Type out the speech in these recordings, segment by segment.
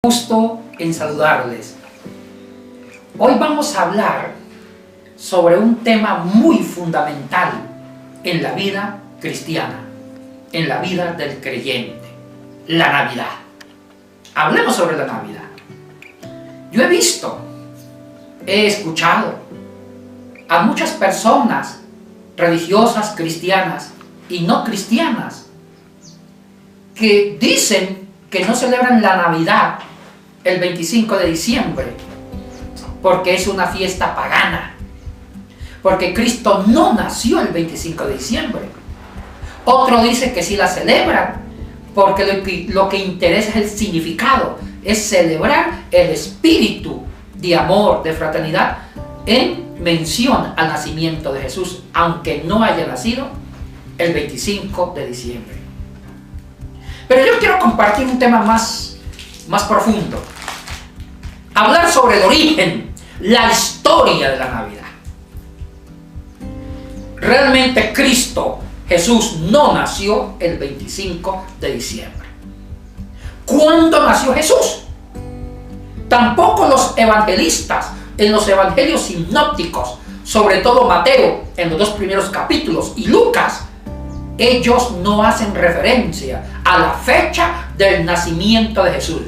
Gusto en saludarles. Hoy vamos a hablar sobre un tema muy fundamental en la vida cristiana, en la vida del creyente, la Navidad. Hablemos sobre la Navidad. Yo he escuchado a muchas personas religiosas, cristianas y no cristianas que dicen que no celebran la Navidad el 25 de diciembre porque es una fiesta pagana, porque Cristo no nació el 25 de diciembre. Otro dice que sí la celebran porque lo que interesa es el significado, es celebrar el espíritu de amor, de fraternidad en mención al nacimiento de Jesús, aunque no haya nacido el 25 de diciembre. Pero yo quiero compartir un tema más profundo. Hablar sobre el origen, la historia de la Navidad. Realmente Cristo, Jesús, no nació el 25 de diciembre. ¿Cuándo nació Jesús? Tampoco los evangelistas, en los evangelios sinópticos, sobre todo Mateo, en los 2 primeros capítulos, y Lucas, ellos no hacen referencia a la fecha del nacimiento de Jesús.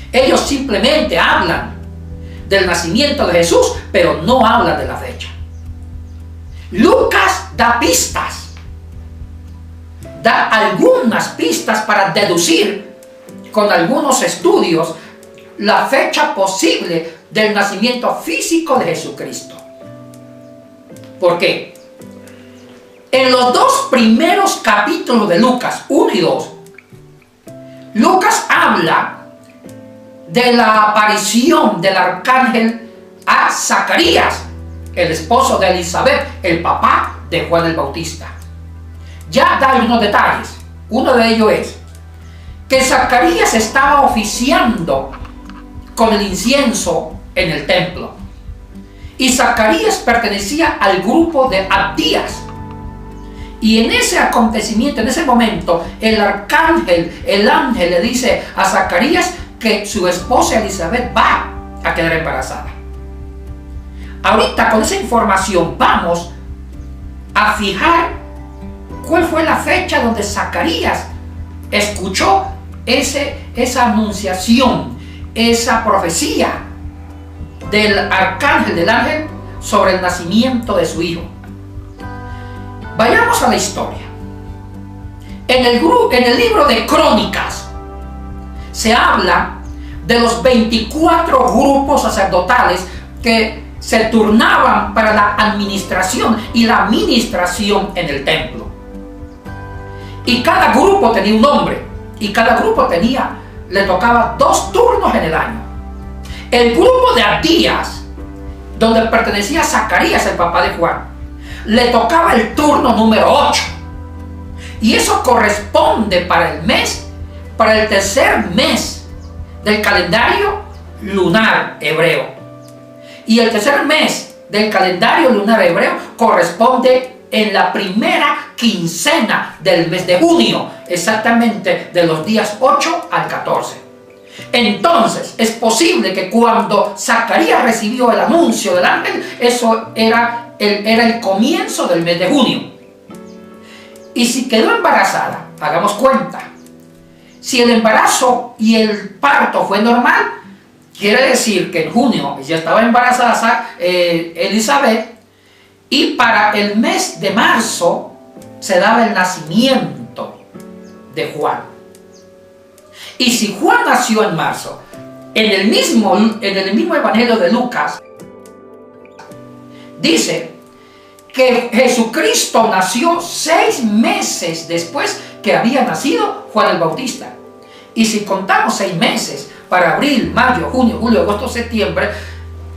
Ellos simplemente hablan del nacimiento de Jesús, pero no hablan de la fecha. Lucas da pistas, da algunas pistas para deducir con algunos estudios la fecha posible del nacimiento físico de Jesucristo. ¿Por qué? En los 2 primeros capítulos de Lucas, 1 y 2, Lucas habla de la aparición del arcángel a Zacarías, el esposo de Elizabeth, el papá de Juan el Bautista. Ya da algunos detalles. Uno de ellos es que Zacarías estaba oficiando con el incienso en el templo. Y Zacarías pertenecía al grupo de Abdías. Y en ese acontecimiento, en ese momento, el ángel le dice a Zacarías que su esposa Elizabeth va a quedar embarazada. Ahorita con esa información vamos a fijar cuál fue la fecha donde Zacarías escuchó esa anunciación, esa profecía del arcángel, del ángel, sobre el nacimiento de su hijo. Vayamos a la historia. En el libro de Crónicas se habla de los 24 grupos sacerdotales que se turnaban para la administración y la administración en el templo. Y cada grupo tenía un nombre, y cada grupo le tocaba 2 turnos en el año. El grupo de Abdías, donde pertenecía Zacarías, el papá de Juan, le tocaba el turno número 8. Y eso corresponde para el tercer mes del calendario lunar hebreo. Y el tercer mes del calendario lunar hebreo corresponde en la primera quincena del mes de junio, exactamente de los días 8 al 14. Entonces, es posible que cuando Zacarías recibió el anuncio del ángel, eso era el comienzo del mes de junio. Y si quedó embarazada, hagamos cuenta, si el embarazo y el parto fue normal, quiere decir que en junio ya estaba embarazada Elizabeth, y para el mes de marzo se daba el nacimiento de Juan. Y si Juan nació en marzo, en el mismo evangelio de Lucas, dice que Jesucristo nació 6 meses después que había nacido Juan el Bautista. Y si contamos 6 meses para abril, mayo, junio, julio, agosto, septiembre,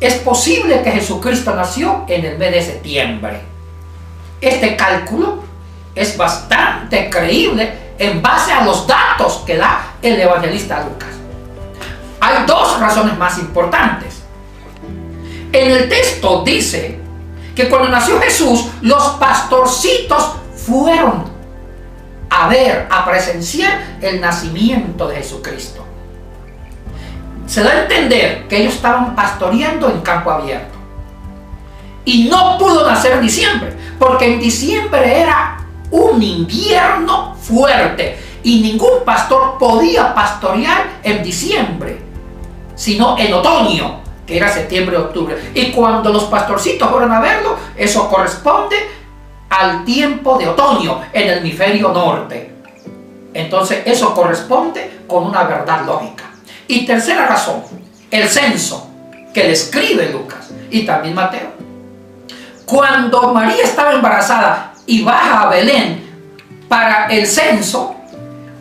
es posible que Jesucristo nació en el mes de septiembre. Este cálculo es bastante creíble en base a los datos que da el evangelista Lucas. Hay 2 razones más importantes. En el texto dice que cuando nació Jesús, los pastorcitos fueron a ver, a presenciar el nacimiento de Jesucristo. Se da a entender que ellos estaban pastoreando en campo abierto. Y no pudo nacer en diciembre, porque en diciembre era un invierno fuerte y ningún pastor podía pastorear en diciembre, sino en otoño, que era septiembre, octubre. Y cuando los pastorcitos fueron a verlo, eso corresponde al tiempo de otoño en el hemisferio norte. Entonces eso corresponde con una verdad lógica. Y tercera razón, el censo que le escribe Lucas y también Mateo. Cuando María estaba embarazada y baja a Belén para el censo,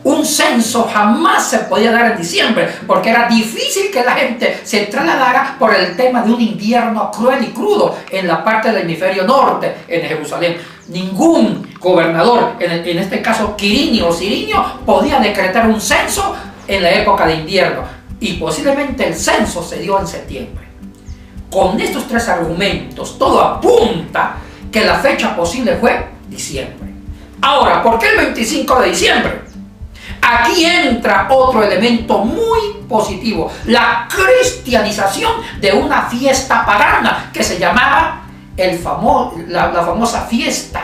un censo jamás se podía dar en diciembre, porque era difícil que la gente se trasladara por el tema de un invierno cruel y crudo en la parte del hemisferio norte, en Jerusalén. Ningún gobernador, en este caso Quirinio o Cirinio, podía decretar un censo en la época de invierno, y posiblemente el censo se dio en septiembre. Con estos tres argumentos, todo apunta que la fecha posible fue diciembre. Ahora, ¿por qué el 25 de diciembre? Aquí entra otro elemento muy positivo, la cristianización de una fiesta pagana que se llamaba la famosa fiesta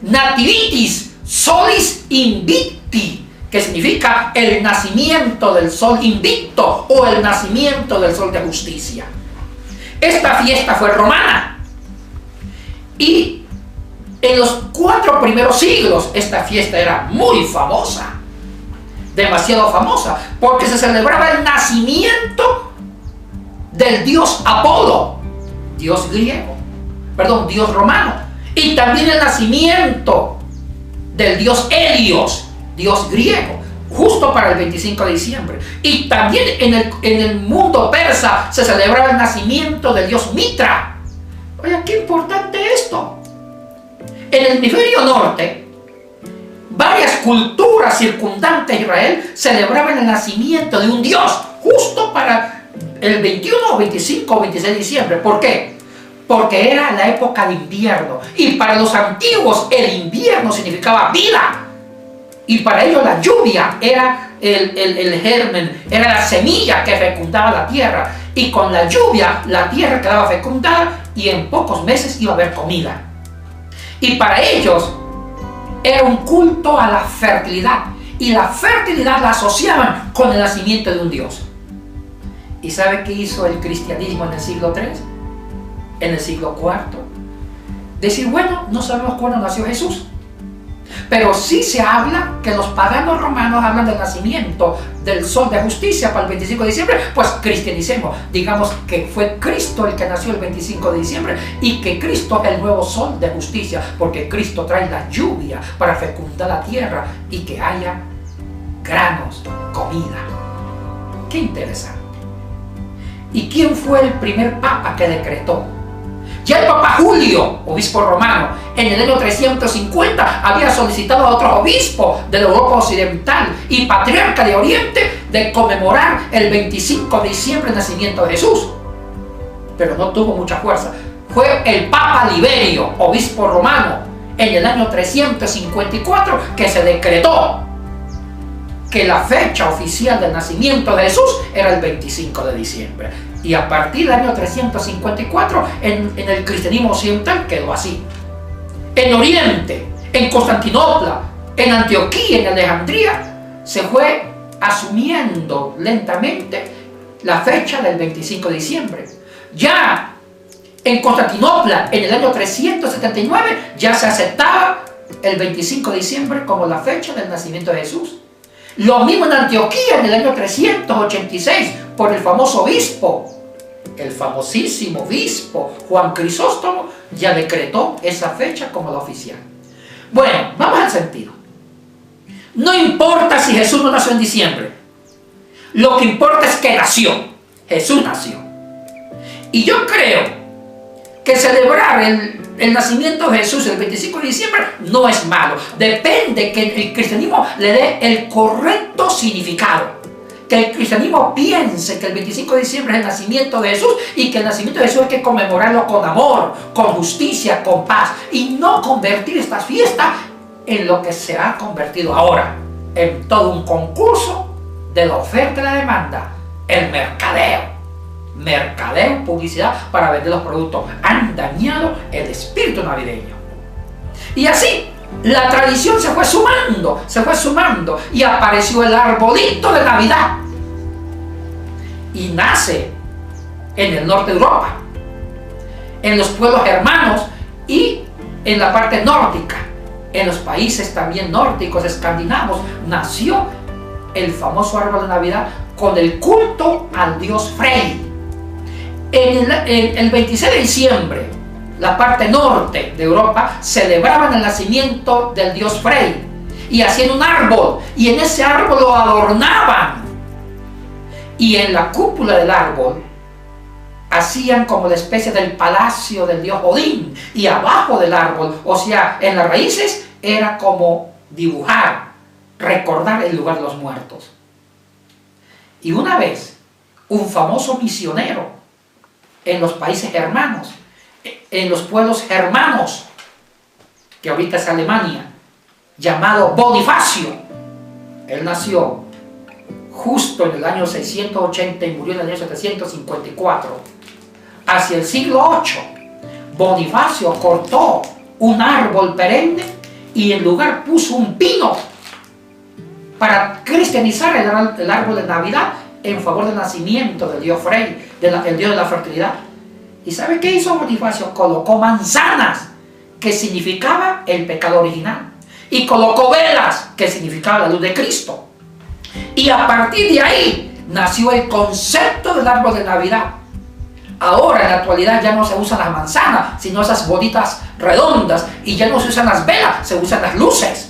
Nativitis Solis Invicti, que significa el nacimiento del sol invicto o el nacimiento del sol de justicia. Esta fiesta fue romana y en los 4 primeros siglos esta fiesta era muy famosa, demasiado famosa, porque se celebraba el nacimiento del dios Apolo, dios romano, y también el nacimiento del dios Helios, dios griego, justo para el 25 de diciembre. Y también en el mundo persa se celebraba el nacimiento del dios Mitra. Oye, qué importante esto. En el hemisferio norte, varias culturas circundantes a Israel celebraban el nacimiento de un dios justo para el 21 o 25 o 26 de diciembre. ¿Por qué? Porque era la época de invierno, y para los antiguos el invierno significaba vida, y para ellos la lluvia era el germen, era la semilla que fecundaba la tierra, y con la lluvia la tierra quedaba fecundada y en pocos meses iba a haber comida. Y para ellos era un culto a la fertilidad, y la fertilidad la asociaban con el nacimiento de un dios. ¿Y sabe qué hizo el cristianismo en el siglo III? En el siglo IV. Decir, bueno, no sabemos cuándo nació Jesús, pero sí se habla que los paganos romanos hablan del nacimiento del sol de justicia para el 25 de diciembre, pues cristianicemos, digamos que fue Cristo el que nació el 25 de diciembre y que Cristo es el nuevo sol de justicia, porque Cristo trae la lluvia para fecundar la tierra y que haya granos, comida. Qué interesante. ¿Y quién fue el primer papa que decretó? Ya el Papa Julio, obispo romano, en el año 350 había solicitado a otro obispo de la Europa Occidental y patriarca de Oriente de conmemorar el 25 de diciembre el nacimiento de Jesús. Pero no tuvo mucha fuerza. Fue el Papa Liberio, obispo romano, en el año 354 que se decretó que la fecha oficial del nacimiento de Jesús era el 25 de diciembre. Y a partir del año 354, en el cristianismo occidental quedó así. En Oriente, en Constantinopla, en Antioquía, en Alejandría, se fue asumiendo lentamente la fecha del 25 de diciembre. Ya en Constantinopla, en el año 379, ya se aceptaba el 25 de diciembre como la fecha del nacimiento de Jesús. Lo mismo en Antioquía, en el año 386, por el famoso obispo, el famosísimo obispo Juan Crisóstomo, ya decretó esa fecha como la oficial. Bueno, vamos al sentido. No importa si Jesús no nació en diciembre, lo que importa es que nació. Jesús nació. Y yo creo que celebrar el nacimiento de Jesús el 25 de diciembre no es malo. Depende que el cristianismo le dé el correcto significado. Que el cristianismo piense que el 25 de diciembre es el nacimiento de Jesús y que el nacimiento de Jesús hay que conmemorarlo con amor, con justicia, con paz, y no convertir estas fiestas en lo que se ha convertido ahora en todo un concurso de la oferta y la demanda, el mercadeo. Mercadeo, publicidad para vender los productos. Han dañado el espíritu navideño. Y así, la tradición se fue sumando y apareció el arbolito de Navidad. Y nace en el norte de Europa, en los pueblos germanos y en la parte nórdica. En los países también nórdicos, escandinavos, nació el famoso árbol de Navidad con el culto al dios Frey. El 26 de diciembre, la parte norte de Europa celebraban el nacimiento del dios Frey y hacían un árbol, y en ese árbol lo adornaban, y en la cúpula del árbol hacían como la especie del palacio del dios Odín, y abajo del árbol, o sea, en las raíces, era como dibujar, recordar el lugar de los muertos. Y una vez, un famoso misionero en los países germanos, en los pueblos germanos, que ahorita es Alemania, llamado Bonifacio, él nació justo en el año 680 y murió en el año 754, hacia el siglo VIII, Bonifacio cortó un árbol perenne y en lugar puso un pino para cristianizar el árbol de Navidad en favor del nacimiento del dios Frey, el dios de la fertilidad. ¿Y sabe qué hizo Bonifacio? Colocó manzanas, que significaba el pecado original, y colocó velas, que significaba la luz de Cristo. Y a partir de ahí nació el concepto del árbol de Navidad. Ahora en la actualidad ya no se usan las manzanas, sino esas bolitas redondas, y ya no se usan las velas, se usan las luces.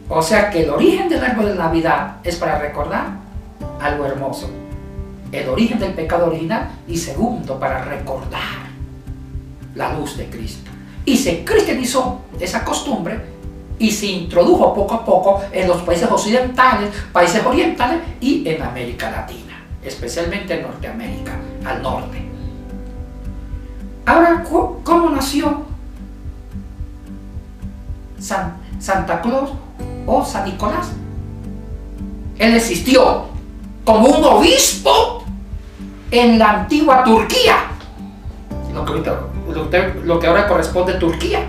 O sea que el origen del árbol de Navidad es para recordar algo hermoso, el origen del pecado original, y segundo, para recordar la luz de Cristo. Y se cristianizó esa costumbre y se introdujo poco a poco en los países occidentales, países orientales y en América Latina, especialmente en Norteamérica, al norte. Ahora, ¿cómo nació Santa Claus o San Nicolás? Él existió como un obispo en la antigua Turquía, lo que ahora corresponde a Turquía.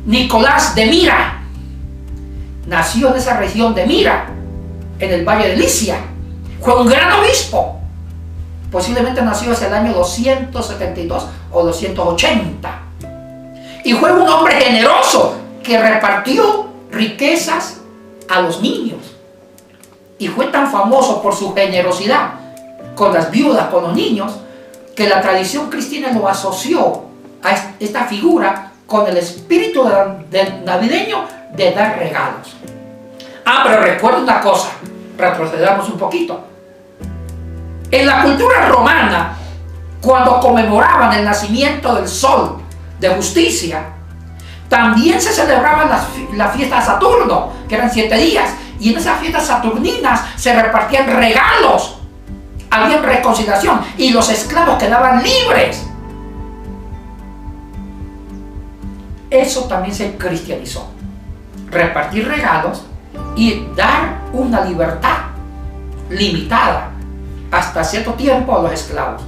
Nicolás de Mira nació en esa región de Mira, en el valle de Licia. Fue un gran obispo. Posiblemente nació hacia el año 272 o 280. Y fue un hombre generoso que repartió riquezas a los niños. Y fue tan famoso por su generosidad con las viudas, con los niños, que la tradición cristiana lo asoció a esta figura con el espíritu navideño de dar regalos. Pero recuerda una cosa, retrocedamos un poquito. En la cultura romana, cuando conmemoraban el nacimiento del sol de justicia, también se celebraban la fiesta de Saturno, que eran 7 días, y en esas fiestas saturninas se repartían regalos, había reconciliación, y los esclavos quedaban libres. Eso también se cristianizó, repartir regalos y dar una libertad limitada hasta cierto tiempo a los esclavos,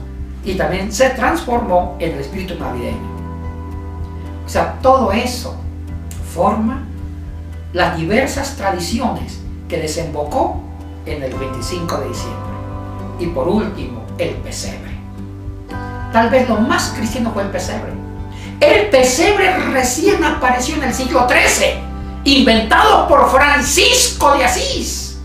y también se transformó en el espíritu navideño. O sea, todo eso forma las diversas tradiciones que desembocó en el 25 de diciembre. Y por último, el pesebre. Tal vez lo más cristiano fue el pesebre. El pesebre recién apareció en el siglo XIII, inventado por Francisco de Asís,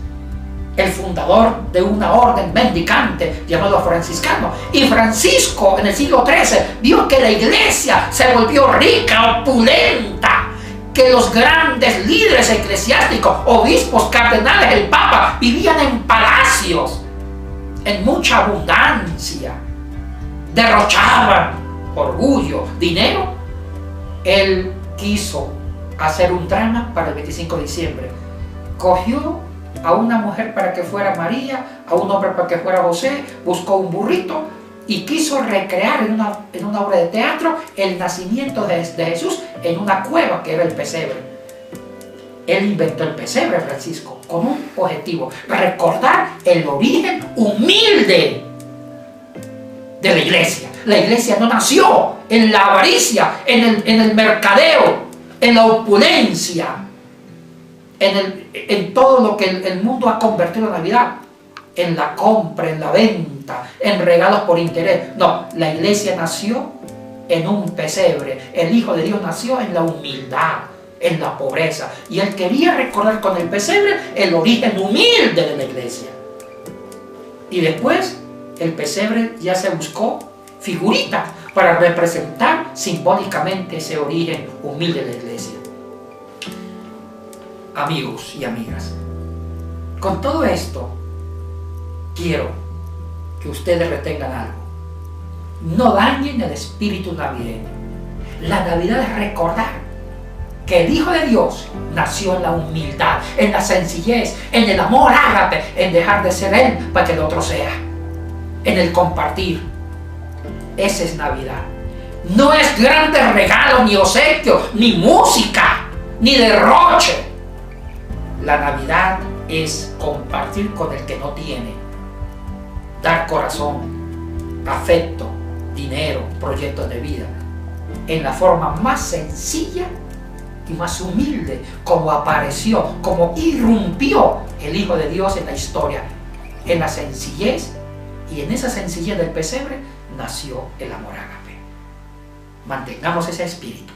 el fundador de una orden mendicante llamado franciscano. Y Francisco en el siglo XIII vio que la iglesia se volvió rica, opulenta, que los grandes líderes eclesiásticos, obispos, cardenales, el papa, vivían en palacios, en mucha abundancia, derrochaban orgullo, dinero. Él quiso hacer un drama para el 25 de diciembre. Cogió a una mujer para que fuera María, a un hombre para que fuera José, buscó un burrito y quiso recrear en una obra de teatro el nacimiento de Jesús en una cueva que era el pesebre. Él inventó el pesebre, Francisco, con un objetivo: recordar el origen humilde de la iglesia. La iglesia no nació en la avaricia, en el mercadeo, en la opulencia, en todo lo que el mundo ha convertido en Navidad, en la compra, en la venta, en regalos por interés. No, la iglesia nació en un pesebre. El Hijo de Dios nació en la humildad, en la pobreza, y él quería recordar con el pesebre el origen humilde de la iglesia. Y después el pesebre ya se buscó figuritas para representar simbólicamente ese origen humilde de la iglesia. Amigos y amigas, con todo esto quiero que ustedes retengan algo: no dañen el espíritu navideño. La Navidad es recordar que el Hijo de Dios nació en la humildad, en la sencillez, en el amor ágape, en dejar de ser Él para que el otro sea, en el compartir. Esa es Navidad. No es grandes regalos, ni obsequios, ni música, ni derroche. La Navidad es compartir con el que no tiene, dar corazón, afecto, dinero, proyectos de vida, en la forma más sencilla y más humilde, como apareció, como irrumpió el Hijo de Dios en la historia, en la sencillez, y en esa sencillez del pesebre nació el amor ágape. Mantengamos ese espíritu.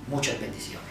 Muchas bendiciones.